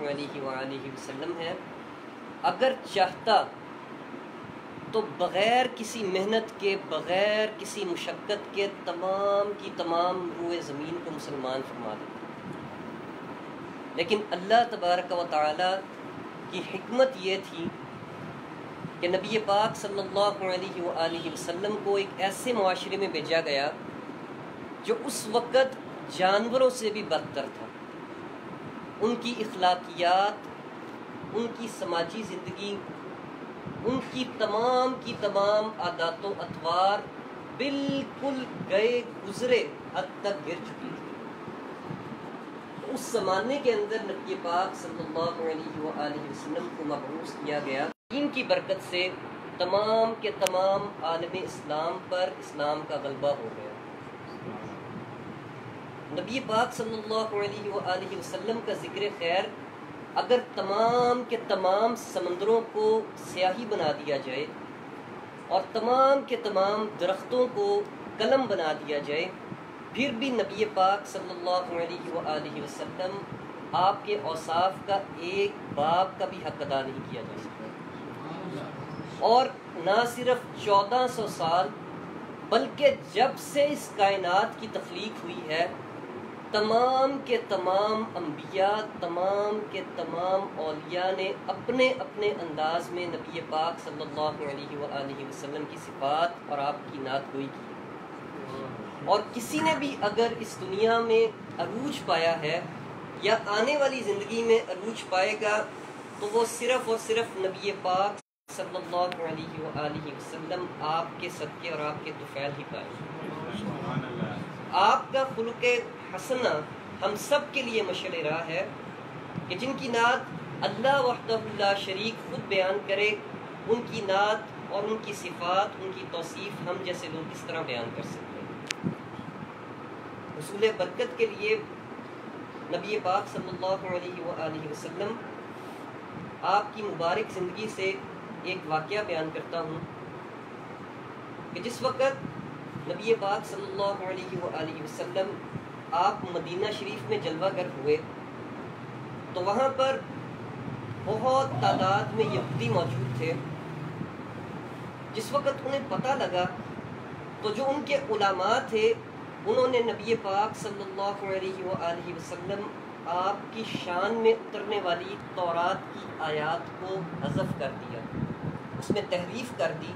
علیہ وآلہ وسلم ہے، اگر چاہتا تو بغیر کسی محنت کے، بغیر کسی مشقت کے تمام کی تمام روئے زمین کو مسلمان فرما دیتا، لیکن اللہ تبارک و تعالی کی حکمت یہ تھی کہ نبی پاک صلی اللہ علیہ وآلہ وسلم کو ایک ایسے معاشرے میں بھیجا گیا جو اس وقت جانوروں سے بھی بدتر تھا۔ ان کی اخلاقیات، ان کی سماجی زندگی، ان کی تمام عادات و اطوار بالکل گئے گزرے حد تک گر چکی تھی۔ اس زمانے کے اندر نبی پاک صلی اللہ علیہ وآلہ وسلم کو مبعوث کیا گیا، ان کی برکت سے تمام کے تمام عالم اسلام پر اسلام کا غلبہ ہو گیا۔ نبی پاک صلی اللہ علیہ وآلہ وسلم کا ذکر خیر اگر تمام کے تمام سمندروں کو سیاہی بنا دیا جائے اور تمام کے تمام درختوں کو قلم بنا دیا جائے، پھر بھی نبی پاک صلی اللہ علیہ وآلہ وسلم آپ کے اوصاف کا ایک باب کا بھی حق ادا نہیں کیا جا سکتا۔ اور نہ صرف 1400 سال بلکہ جب سے اس کائنات کی تخلیق ہوئی ہے، تمام کے تمام انبیاء، تمام کے تمام اولیاء نے اپنے اپنے انداز میں نبی پاک صلی اللہ علیہ وآلہ وسلم کی صفات اور آپ کی نعت گوئی کی، اور کسی نے بھی اگر اس دنیا میں عروج پایا ہے یا آنے والی زندگی میں عروج پائے گا تو وہ صرف اور صرف نبی پاک صلی اللہ علیہ وآلہ وسلم آپ کے صدقے اور آپ کے طفیل ہی پائے گا۔ آپ کا خلق حسنہ ہم سب کے لیے مشعل راہ ہے کہ جن کی نعت اللہ وحدہ لا شریک خود بیان کرے، ان کی نعت اور ان کی صفات، ان کی توصیف ہم جیسے لوگ کس طرح بیان کر سکتے ہیں۔ حصول برکت کے لیے نبی پاک صلی اللہ علیہ وآلہ وسلم آپ کی مبارک زندگی سے ایک واقعہ بیان کرتا ہوں کہ جس وقت نبی پاک صلی اللہ علیہ وآلہ وسلم آپ مدینہ شریف میں جلوہ گر ہوئے تو وہاں پر بہت تعداد میں یہودی موجود تھے۔ جس وقت انہیں پتہ لگا تو جو ان کے علماء تھے انہوں نے نبی پاک صلی اللہ علیہ وآلہ وسلم آپ کی شان میں اترنے والی تورات کی آیات کو حذف کر دیا، اس میں تحریف کر دی،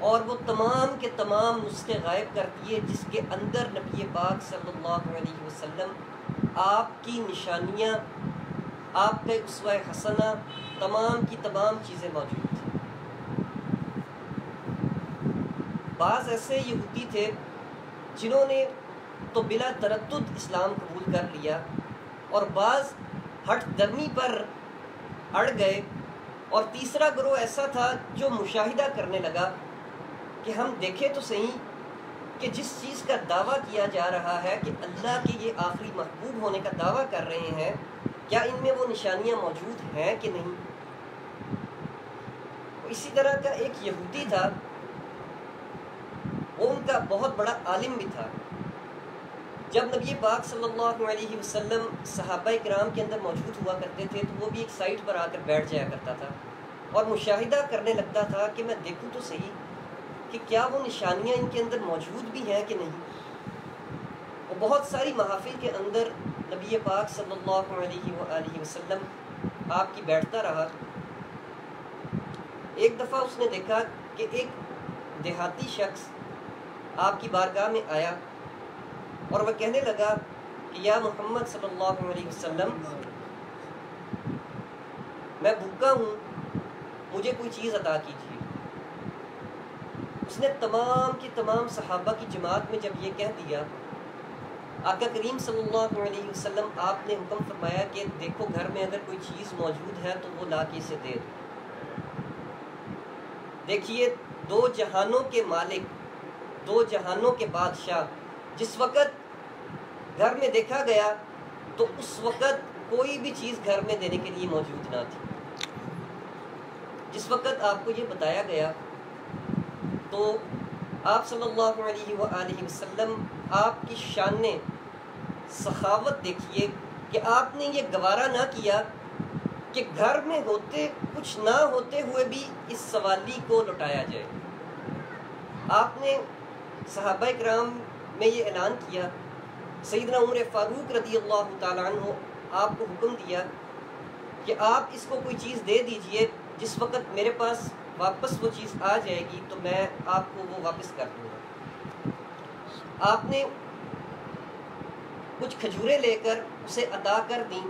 اور وہ تمام کے تمام نسخے غائب کر دیے جس کے اندر نبی پاک صلی اللہ علیہ وسلم آپ کی نشانیاں، آپ کا اسوہ حسنہ، تمام کی تمام چیزیں موجود تھیں۔ بعض ایسے یہودی تھے جنہوں نے تو بلا تردد اسلام قبول کر لیا، اور بعض ہٹ درمی پر اڑ گئے، اور تیسرا گروہ ایسا تھا جو مشاہدہ کرنے لگا کہ ہم دیکھیں تو صحیح کہ جس چیز کا دعویٰ کیا جا رہا ہے کہ اللہ کے یہ آخری محبوب ہونے کا دعویٰ کر رہے ہیں، کیا ان میں وہ نشانیاں موجود ہیں کہ نہیں۔ اسی طرح کا ایک یہودی تھا، وہ ان کا بہت بڑا عالم بھی تھا۔ جب نبی پاک صلی اللہ علیہ وسلم صحابہ کرام کے اندر موجود ہوا کرتے تھے تو وہ بھی ایک سائٹ پر آ کر بیٹھ جایا کرتا تھا اور مشاہدہ کرنے لگتا تھا کہ میں دیکھوں تو صحیح کہ کیا وہ نشانیاں ان کے اندر موجود بھی ہیں کہ نہیں۔ وہ بہت ساری محافل کے اندر نبی پاک صلی اللہ علیہ وآلہ وسلم آپ کی بیٹھتا رہا۔ ایک دفعہ اس نے دیکھا کہ ایک دیہاتی شخص آپ کی بارگاہ میں آیا اور وہ کہنے لگا کہ یا محمد صلی اللہ علیہ وسلم، میں بھوکا ہوں، مجھے کوئی چیز عطا کیجیے۔ اس نے تمام کی تمام صحابہ کی جماعت میں جب یہ کہہ دیا، آقا کریم صلی اللہ علیہ وسلم آپ نے حکم فرمایا کہ دیکھو گھر میں اگر کوئی چیز موجود ہے تو وہ لا کے اسے دے دو۔ دیکھیے، دو جہانوں کے مالک، دو جہانوں کے بادشاہ، جس وقت گھر میں دیکھا گیا تو اس وقت کوئی بھی چیز گھر میں دینے کے لیے موجود نہ تھی۔ جس وقت آپ کو یہ بتایا گیا تو آپ صلی اللہ علیہ وآلہ وسلم آپ کی شان سخاوت دیکھیے کہ آپ نے یہ گوارا نہ کیا کہ گھر میں ہوتے کچھ نہ ہوتے ہوئے بھی اس سوالی کو لوٹایا جائے۔ آپ نے صحابہ کرام میں یہ اعلان کیا، سیدنا عمر فاروق رضی اللہ تعالیٰ عنہ آپ کو حکم دیا کہ آپ اس کو کوئی چیز دے دیجئے، جس وقت میرے پاس واپس وہ چیز آ جائے گی تو میں آپ کو وہ واپس کر دوں گا۔ آپ نے کچھ کھجوریں لے کر اسے عطا کر دیں،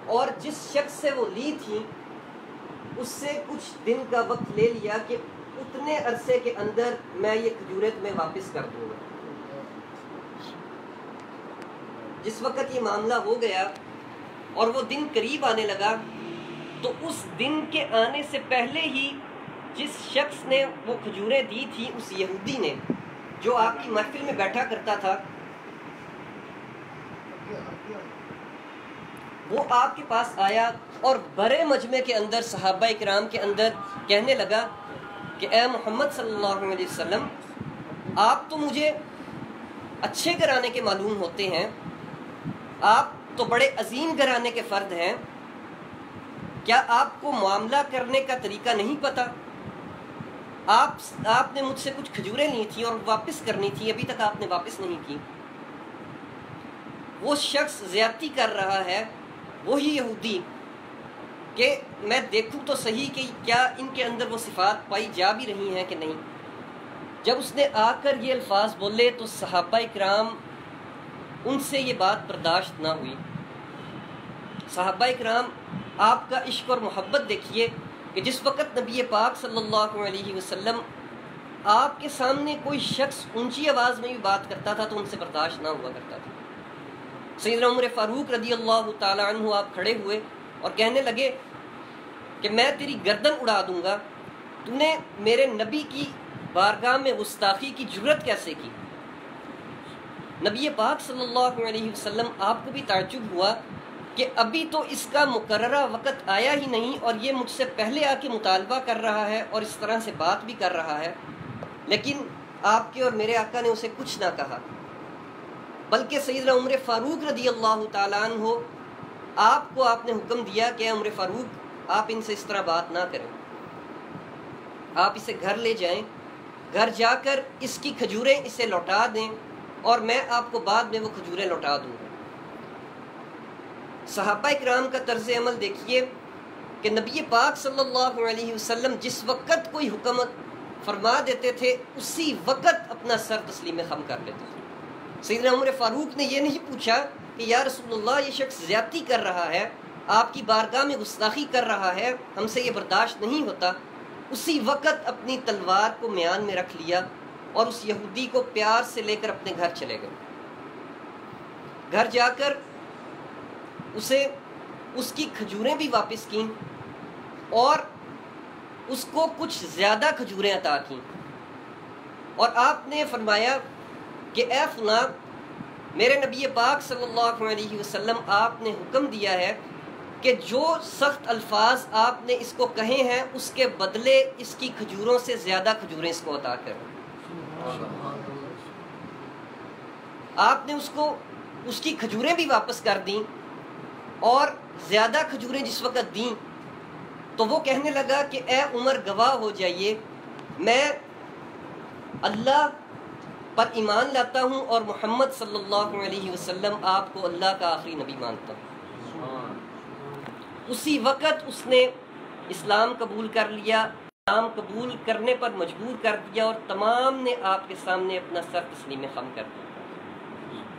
اور جس شخص سے وہ لی تھیں اس سے کچھ دن کا وقت لے لیا کہ اتنے عرصے کے اندر میں یہ کھجوریں تمہیں واپس کر دوں گا۔ جس وقت یہ معاملہ ہو گیا اور وہ دن قریب آنے لگا، تو اس دن کے آنے سے پہلے ہی جس شخص نے وہ کھجوریں دی تھی، اس یہودی نے جو آپ کی محفل میں بیٹھا کرتا تھا، وہ آپ کے پاس آیا اور بڑے مجمع کے اندر صحابہ کرام کے اندر کہنے لگا کہ اے محمد صلی اللہ علیہ وسلم، آپ تو مجھے اچھے گھرانے کے معلوم ہوتے ہیں، آپ تو بڑے عظیم گھرانے کے فرد ہیں، کیا آپ کو معاملہ کرنے کا طریقہ نہیں پتہ؟ آپ نے مجھ سے کچھ کھجوریں لی تھیں اور واپس کرنی تھی، ابھی تک آپ نے واپس نہیں کی۔ وہ شخص زیادتی کر رہا ہے، وہی یہودی، کہ میں دیکھوں تو صحیح کہ کیا ان کے اندر وہ صفات پائی جا بھی رہی ہیں کہ نہیں۔ جب اس نے آ کر یہ الفاظ بولے تو صحابہ کرام ان سے یہ بات برداشت نہ ہوئی۔ صحابہ کرام آپ کا عشق اور محبت دیکھیے کہ جس وقت نبی پاک صلی اللہ علیہ وسلم آپ کے سامنے کوئی شخص اونچی آواز میں بھی بات کرتا تھا تو ان سے برداشت نہ ہوا کرتا تھا۔ سیدنا عمر فاروق رضی اللہ تعالیٰ عنہ آپ کھڑے ہوئے اور کہنے لگے کہ میں تیری گردن اڑا دوں گا، تو نے میرے نبی کی بارگاہ میں گستاخی کی جرت کیسے کی؟ نبی پاک صلی اللہ علیہ وسلم آپ کو بھی تعجب ہوا کہ ابھی تو اس کا مقررہ وقت آیا ہی نہیں اور یہ مجھ سے پہلے آ کے مطالبہ کر رہا ہے اور اس طرح سے بات بھی کر رہا ہے، لیکن آپ کے اور میرے آقا نے اسے کچھ نہ کہا، بلکہ سیدنا عمر فاروق رضی اللہ تعالیٰ عنہ آپ کو آپ نے حکم دیا کہ عمر فاروق آپ ان سے اس طرح بات نہ کریں، آپ اسے گھر لے جائیں، گھر جا کر اس کی کھجوریں اسے لوٹا دیں اور میں آپ کو بعد میں وہ کھجوریں لوٹا دوں گا۔ صحابہ اکرام کا طرز عمل دیکھیے کہ نبی پاک صلی اللہ علیہ وسلم جس وقت کوئی حکم فرما دیتے تھے اسی وقت اپنا سر تسلیم خم کر لیتے تھے۔ سیدنا عمر فاروق نے یہ نہیں پوچھا کہ یا رسول اللہ یہ شخص زیادتی کر رہا ہے، آپ کی بارگاہ میں گستاخی کر رہا ہے، ہم سے یہ برداشت نہیں ہوتا، اسی وقت اپنی تلوار کو میان میں رکھ لیا اور اس یہودی کو پیار سے لے کر اپنے گھر چلے گئے۔ گھر جا کر اسے اس کی کھجوریں بھی واپس کیں اور اس کو کچھ زیادہ کھجوریں عطا کیں، اور آپ نے فرمایا کہ اے فلاں، میرے نبی پاک صلی اللہ علیہ وسلم آپ نے حکم دیا ہے کہ جو سخت الفاظ آپ نے اس کو کہے ہیں اس کے بدلے اس کی کھجوروں سے زیادہ کھجوریں اس کو عطا کریں۔ آپ نے اس کی کھجوریں بھی واپس کر دیں اور زیادہ کھجوریں جس وقت دیں تو وہ کہنے لگا کہ اے عمر گواہ ہو جائیے، میں اللہ پر ایمان لاتا ہوں اور محمد صلی اللہ علیہ وسلم آپ کو اللہ کا آخری نبی مانتا ہوں۔ اسی وقت اس نے اسلام قبول کر لیا، اسلام قبول کرنے پر مجبور کر دیا اور تمام نے آپ کے سامنے اپنا سر تسلیم خم کر دیا۔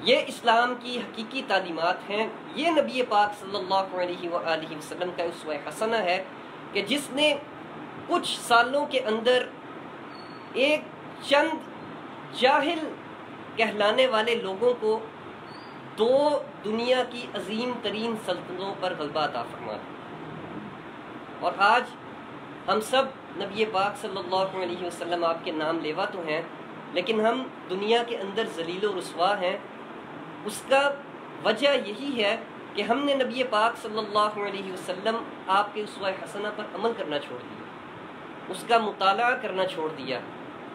یہ اسلام کی حقیقی تعلیمات ہیں، یہ نبی پاک صلی اللہ علیہ وآلہ وسلم کا اسوہ حسنہ ہے کہ جس نے کچھ سالوں کے اندر ایک چند جاہل کہلانے والے لوگوں کو دو دنیا کی عظیم ترین سلطنتوں پر غلبہ عطا فرما دیا، اور آج ہم سب نبی پاک صلی اللہ علیہ وسلم آپ کے نام لیوا تو ہیں، لیکن ہم دنیا کے اندر ذلیل و رسوا ہیں۔ اس کا وجہ یہی ہے کہ ہم نے نبی پاک صلی اللہ علیہ وسلم آپ کے اسوہ حسنہ پر عمل کرنا چھوڑ دیا، اس کا مطالعہ کرنا چھوڑ دیا،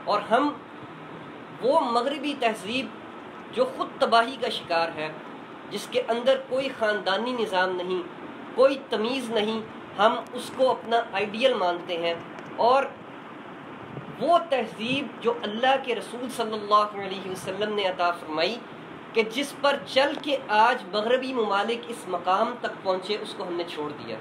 اور ہم وہ مغربی تہذیب جو خود تباہی کا شکار ہے، جس کے اندر کوئی خاندانی نظام نہیں، کوئی تمیز نہیں، ہم اس کو اپنا آئیڈیل مانتے ہیں۔ اور وہ تہذیب جو اللہ کے رسول صلی اللہ علیہ وسلم نے عطا فرمائی کہ جس پر چل کے آج مغربی ممالک اس مقام تک پہنچے، اس کو ہم نے چھوڑ دیا۔